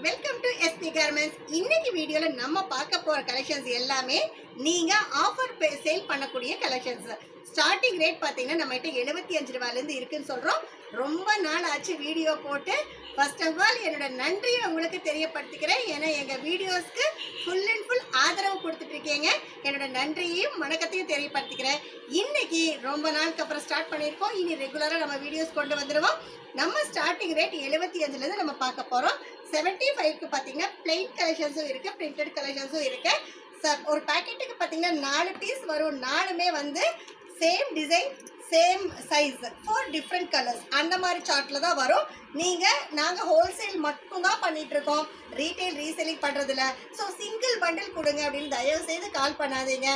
Welcome to SP garments. இன்னைக்கு வீடியோல நம்ம பார்க்க போற கலெக்ஷன்ஸ் எல்லாமே நீங்க ஆஃபர் சேல் பண்ணக்கூடிய கலெக்ஷன்ஸ். ஸ்டார்டிங் ரேட் பார்த்தீங்கன்னா நம்ம கிட்ட 75 ரூபாயிலேருந்து இருக்குன்னு சொல்றோம். ரொம்ப நாள் ஆச்சு வீடியோ போட்டு. ஃபர்ஸ்ட் ஆஃப் ஆல் என்னோட நன்றியை உங்களுக்கு தெரியப்படுத்திக்கிறேன். ஏன்னா எங்கள் வீடியோஸ்க்கு ஃபுல் அண்ட் ஃபுல் ஆதரவு கொடுத்துட்டு இருக்கீங்க. என்னோட நன்றியையும் வணக்கத்தையும் தெரியப்படுத்திக்கிறேன். இன்னைக்கு ரொம்ப நாளுக்கு அப்புறம் ஸ்டார்ட் பண்ணியிருக்கோம். இனி ரெகுலராக நம்ம வீடியோஸ் கொண்டு வந்துடுவோம். நம்ம ஸ்டார்டிங் ரேட் 75லேருந்து நம்ம பார்க்க போகிறோம். 75க்கு பார்த்தீங்கன்னா பிளெயின் கலெக்ஷன்ஸும் இருக்குது, பிரிண்டட் கலெக்ஷன்ஸும் இருக்குது. ஒரு பேக்கெட்டுக்கு பார்த்தீங்கன்னா 4 பீஸ் வரும். 4மே வந்து same design, same size, 4 different colours அந்த மாதிரி சார்ட்டில் தான் வரும். நாங்கள் ஹோல்சேல் மட்டும்தான் பண்ணிகிட்ருக்கோம், ரீட்டைல் ரீசேலிங் பண்ணுறதில்ல. ஸோ சிங்கிள் பண்டில் கொடுங்க அப்படின்னு தயவுசெய்து கால் பண்ணாதீங்க.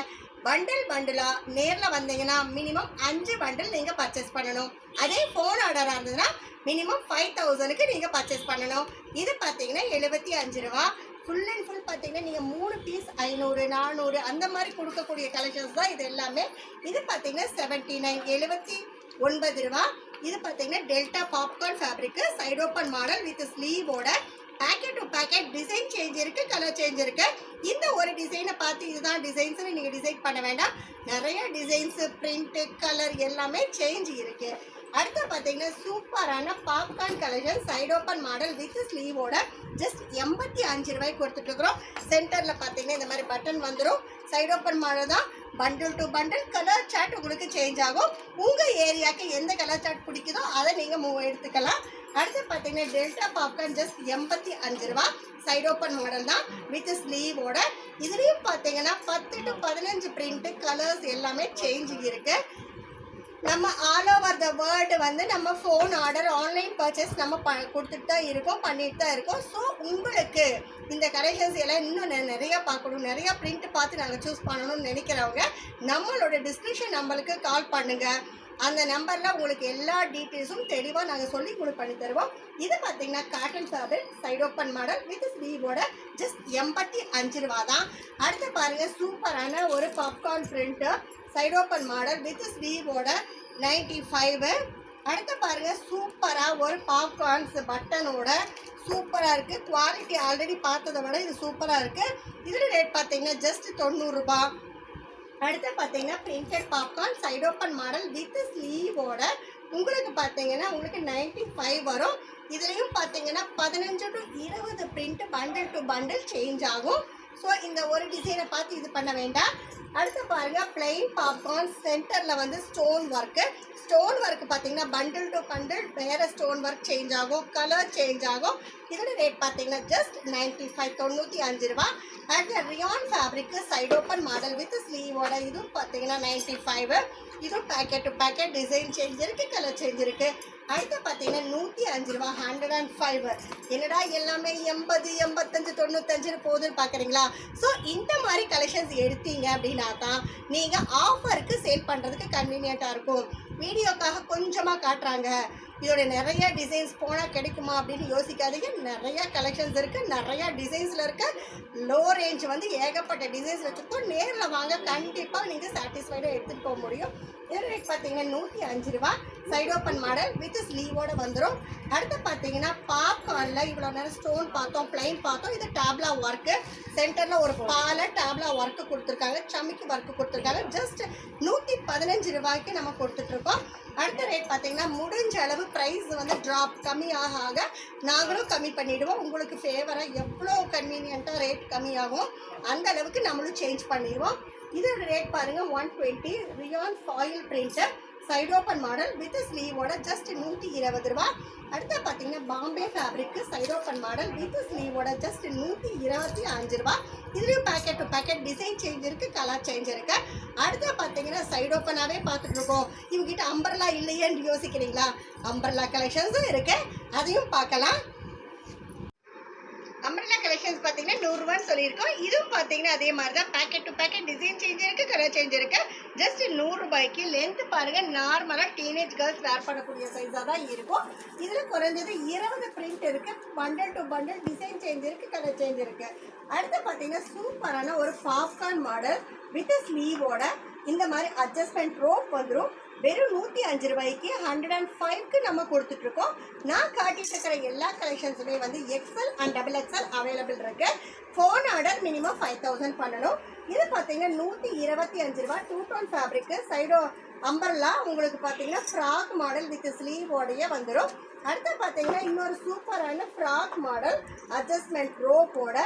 பண்டிலாக நேரில் வந்தீங்கன்னா மினிமம் 5 பண்டில் நீங்கள் பர்ச்சேஸ் பண்ணணும். அதே ஃபோன் ஆர்டராக இருந்ததுன்னா மினிமம் 5000க்கு நீங்கள் பர்ச்சேஸ் பண்ணணும். இது பார்த்தீங்கன்னா 75 ரூபா. ஃபுல் அண்ட் ஃபுல் பார்த்தீங்கன்னா நீங்கள் 3 பீஸ் 500 400 அந்த மாதிரி கொடுக்கக்கூடிய கலெக்ஷன்ஸ் தான் இது எல்லாமே. இது பார்த்தீங்கன்னா 79 ரூபா. இது பார்த்தீங்கன்னா Delta popcorn fabric, side open model with ஸ்லீவோட. Packet to packet design change இருக்குது, கலர் சேஞ்ச் இருக்குது. இந்த ஒரு டிசைனை பார்த்து இதுதான் டிசைன்ஸ்னு நீங்கள் டிசைட் பண்ண வேண்டாம். நிறைய டிசைன்ஸு, பிரிண்ட்டு, கலர் எல்லாமே சேஞ்ச் இருக்குது. அடுத்து பார்த்தீங்கன்னா சூப்பரான popcorn collection, side open model with ஸ்லீவோட ஜஸ்ட் 85 ரூபாய்க்கு கொடுத்துட்ருக்குறோம். சென்டரில் பார்த்தீங்கன்னா இந்த மாதிரி பட்டன் வந்துடும். சைட் ஓப்பன் மாடல் தான். Bundle to bundle colour chart உங்களுக்கு சேஞ்ச் ஆகும். உங்கள் ஏரியாவுக்கு எந்த கலர் சார்ட் பிடிக்குதோ அதை நீங்கள் எடுத்துக்கலாம். அடுத்து பார்த்தீங்கன்னா டெல்டா பாப்கார்ன் ஜஸ்ட் 85 ரூபா. சைட் ஓப்பன் மாடல் தான் வித் ஸ்லீவோட. இதுலேயும் பார்த்தீங்கன்னா 10 to 15 பிரிண்ட்டு, கலர்ஸ் எல்லாமே சேஞ்ச் இருக்குது. நம்ம ஆல் ஓவர் த வேர்ல்டு வந்து நம்ம ஃபோன் ஆர்டர், ஆன்லைன் பர்ச்சேஸ் நம்ம கொடுத்துட்டு தான் இருக்கோம், பண்ணிட்டு தான் இருக்கோம். ஸோ உங்களுக்கு இந்த கலெக்ஷன்ஸ் எல்லாம் இன்னும் நிறையா பார்க்கணும், நிறையா பிரிண்ட் பார்த்து நாங்கள் சூஸ் பண்ணணும்னு நினைக்கிறவங்க நம்மளோட டிஸ்கிரிப்ஷன் நம்பருக்கு கால் பண்ணுங்கள். அந்த நம்பரில் உங்களுக்கு எல்லா டீட்டெயில்ஸும் தெளிவாக நாங்கள் சொல்லி உங்களுக்கு பண்ணி தருவோம். இது பார்த்தீங்கன்னா cotton fabric, side open model with ஸ்லீவோட ஜஸ்ட் 85 ரூபா தான். அடுத்து பாருங்கள் சூப்பரான ஒரு popcorn print, side open model with ஸ்லீவோட 95. அடுத்து பாருங்கள் சூப்பராக ஒரு பாப்கார்ன்ஸ் பட்டனோட சூப்பராக இருக்குது. குவாலிட்டி ஆல்ரெடி பார்த்ததை விட இது சூப்பராக இருக்குது. இதில் ரேட் பார்த்தீங்கன்னா ஜஸ்ட் 90 ரூபா. அடுத்து பார்த்தீங்கன்னா printed popcorn, side open model with ஸ்லீவோட உங்களுக்கு பார்த்தீங்கன்னா உங்களுக்கு 95 வரும். இதுலேயும் பார்த்தீங்கன்னா 15 to 20 print bundle to bundle change ஆகும். ஸோ இந்த ஒரு டிசைனை பார்த்து இது பண்ண வேண்டாம். அடுத்து பாருங்கள் பிளெயின் பாப்கார்ன், சென்டரில் வந்து ஸ்டோன் ஒர்க்கு பார்த்தீங்கன்னா பண்டில் டு பண்டில் வேறு ஸ்டோன் ஒர்க் சேஞ்ச் ஆகும், கலர் சேஞ்ச் ஆகும். இதோட ரேட் பார்த்தீங்கன்னா ஜஸ்ட் 95 ரூபா. அடுத்து rayon fabric, side open model with ஸ்லீவோட இதுவும் பார்த்தீங்கன்னா 95. இதுவும் packet to packet design change இருக்குது, கலர் சேஞ்ச் இருக்குது. அடுத்து பார்த்தீங்கன்னா 105 ரூபா, 105. என்னடா எல்லாமே 80 85 95 போகுதுன்னு பார்க்குறீங்களா? ஸோ இந்த மாதிரி கலெக்ஷன்ஸ் எடுத்தீங்க அப்படின்னா தான் நீங்கள் ஆஃபருக்கு சேல் பண்ணுறதுக்கு கன்வீனியண்ட்டாக இருக்கும். வீடியோக்காக கொஞ்சமாக காட்டுறாங்க, இதோட நிறைய டிசைன்ஸ் போனால் கிடைக்குமா அப்படின்னு யோசிக்காதீங்க. நிறையா கலெக்ஷன்ஸ் இருக்குது, நிறையா டிசைன்ஸில் இருக்குது. லோ ரேஞ்ச் வந்து ஏகப்பட்ட டிசைன்ஸ் வச்சுருக்கோம். நேரில் வாங்க, கண்டிப்பாக நீங்கள் சாட்டிஸ்ஃபைடாக எடுத்துகிட்டு போக முடியும். இதோட ரேட் பார்த்தீங்கன்னா 105 ரூபா. சைட் ஓப்பன் மாடல் வித் ஸ்லீவோடு வந்துடும். அடுத்து பார்த்தீங்கன்னா பாப்கார்னில் இவ்வளோ நேரம் ஸ்டோன் பார்த்தோம், பிளைன் பார்த்தோம். இது டேப்லா ஒர்க்கு, சென்டரில் ஒரு பாலை டேப்லா ஒர்க்கு கொடுத்துருக்காங்க, சமிக்கு ஒர்க்கு கொடுத்துருக்காங்க. ஜஸ்ட் 115 ரூபாய்க்கு நம்ம கொடுத்துட்ருக்கோம். அடுத்த ரேட் பார்த்தீங்கன்னா முடிஞ்ச அளவு ப்ரைஸ் வந்து ட்ராப் கம்மி ஆக நாங்களும் கம்மி பண்ணிவிடுவோம். உங்களுக்கு ஃபேவராக எவ்வளோ கன்வீனியண்ட்டாக ரேட் கம்மியாகும் அந்த அளவுக்கு நம்மளும் சேஞ்ச் பண்ணிடுவோம். இதோட ரேட் பாருங்கள் 120. Rayon foil printer, side open model with ஸ்லீவோட ஜஸ்ட் 120 ரூபா. அடுத்து பார்த்தீங்கன்னா Bombay fabric, side open model with ஸ்லீவோட ஜஸ்ட் 125 ரூபா. இதுலேயும் packet to packet design change இருக்குது, கலர் சேஞ்ச் இருக்குது. அடுத்து பார்த்தீங்கன்னா சைட் ஓப்பனாகவே பார்த்துட்ருக்கோம். இவங்ககிட்ட அம்பர்லா இல்லையேன்னு யோசிக்கிறீங்களா? அம்பர்லா கலெக்ஷன்ஸும் இருக்குது, அதையும் பார்க்கலாம். அம்பர்லா கலெக்ஷன்ஸ் பார்த்தீங்கன்னா 100 ரூபான்னு சொல்லியிருக்கோம். இதுவும் பார்த்தீங்கன்னா அதே மாதிரி தான், packet to packet design change இருக்குது, கலர் சேஞ்ச் இருக்குது. ஜஸ்ட் 100 ரூபாய்க்கு. லென்த்து பாருங்கள் நார்மலாக டீனேஜ் கேர்ள்ஸ் வேர் பண்ணக்கூடிய சைஸாக தான் இருக்கும். இதில் குறைஞ்சது 20 பிரிண்ட் இருக்குது, bundle to bundle design change இருக்குது, கலர் சேஞ்ச் இருக்குது. அடுத்து பார்த்தீங்கன்னா சூப்பரான ஒரு பாப்கார்ன் மாடல் வித் ஸ்லீவோட இந்த மாதிரி அட்ஜஸ்ட்மெண்ட் ரோப் வந்துடும். வெறும் 105 ரூபாய்க்கு 105க்கு நம்ம கொடுத்துட்ருக்கோம். நான் காட்டிட்டு இருக்கிற எல்லா கலெக்ஷன்ஸுமே வந்து XL and double XL available இருக்கு. ஃபோன் ஆர்டர் மினிமம் 5000 பண்ணணும். இது பார்த்தீங்கன்னா 125 ரூபா 2 டோன் ஃபேப்ரிக்கு சைடோ அம்பர்லா உங்களுக்கு பார்த்தீங்கன்னா ஃப்ராக் மாடல் வித் ஸ்லீவோடையே வந்துடும். அடுத்து பார்த்தீங்கன்னா இன்னொரு சூப்பரான ஃப்ராக் மாடல் அட்ஜஸ்ட்மெண்ட் ரோப்போட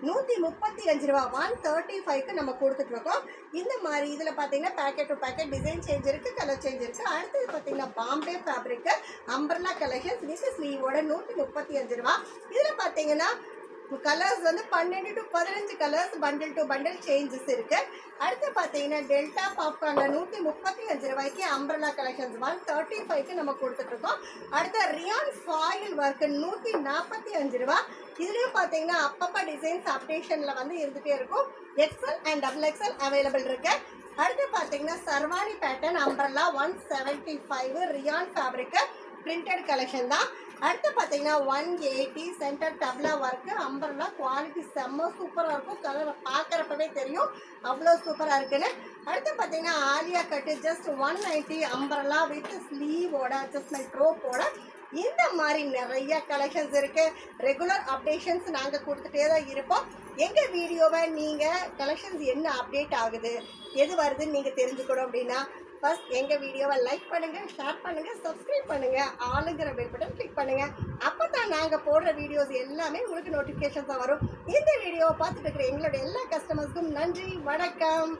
135 ரூபா 135க்கு நம்ம கொடுத்துட்ருக்கோம். இந்த மாதிரி இதில் பார்த்தீங்கன்னா packet to packet design change இருக்குது, கலர் சேஞ்ச் இருக்குது. அடுத்தது பார்த்தீங்கன்னா Bombay fabric umbrella collections with ஸ்லீவோட 135 ரூபா. இதில் பார்த்தீங்கன்னா கலர்ஸ் வந்து 12 to 15 colours bundle to bundle changes இருக்கு. அடுத்து பார்த்தீங்கன்னா டெல்டா பாப்கார்ன்ல 135 ரூபாய்க்கு அம்பர்லா கலெக்ஷன்ஸ் 135க்கு நம்ம கொடுத்துட்டு இருக்கோம். அடுத்து ரியான் ஃபாயில் ஒர்க் 145 ரூபா. இதுலயும் பார்த்தீங்கன்னா அப்பப்போ டிசைன்ஸ் அப்டேஷன்ல வந்து இருந்துகிட்டே இருக்கும். XL and double XL available இருக்கு. அடுத்து பார்த்தீங்கன்னா sherwani pattern umbrella 175 rayon fabric printed collection தான். அடுத்து பார்த்தீங்கன்னா 180 சென்டர் டப்லா ஒர்க்கு அம்பர்லா குவாலிட்டி செம்ம சூப்பராக இருக்கும். கலர் பார்க்குறப்பவே தெரியும் அவ்வளோ சூப்பராக இருக்குன்னு. அடுத்து பார்த்தீங்கன்னா ஆலியா கட்டு ஜஸ்ட் 190 அம்பர்லா வித் ஸ்லீவோட அட்ஜஸ்ட்மெண்ட் ரோப்போட. இந்த மாதிரி நிறைய கலெக்ஷன்ஸ் இருக்குது. ரெகுலர் அப்டேஷன்ஸ் நாங்கள் கொடுத்துட்டே தான் இருப்போம். எங்கள் வீடியோவை நீங்கள் கலெக்ஷன்ஸ் என்ன அப்டேட் ஆகுது எது வருதுன்னு நீங்கள் தெரிஞ்சுக்கணும் அப்படின்னா ஃபர்ஸ்ட் எங்கள் வீடியோவை லைக் பண்ணுங்கள், ஷேர் பண்ணுங்கள், சப்ஸ்கிரைப் பண்ணுங்கள், ஆளுங்கிற பெல் பட்டன் கிளிக் பண்ணுங்கள். அப்போ தான் நாங்கள் போடுற வீடியோஸ் எல்லாமே உங்களுக்கு நோட்டிஃபிகேஷன்ஸாக வரும். இந்த வீடியோவை பார்த்துட்டு இருக்கிற எங்களோட எல்லா கஸ்டமர்ஸ்க்கும் நன்றி, வணக்கம்.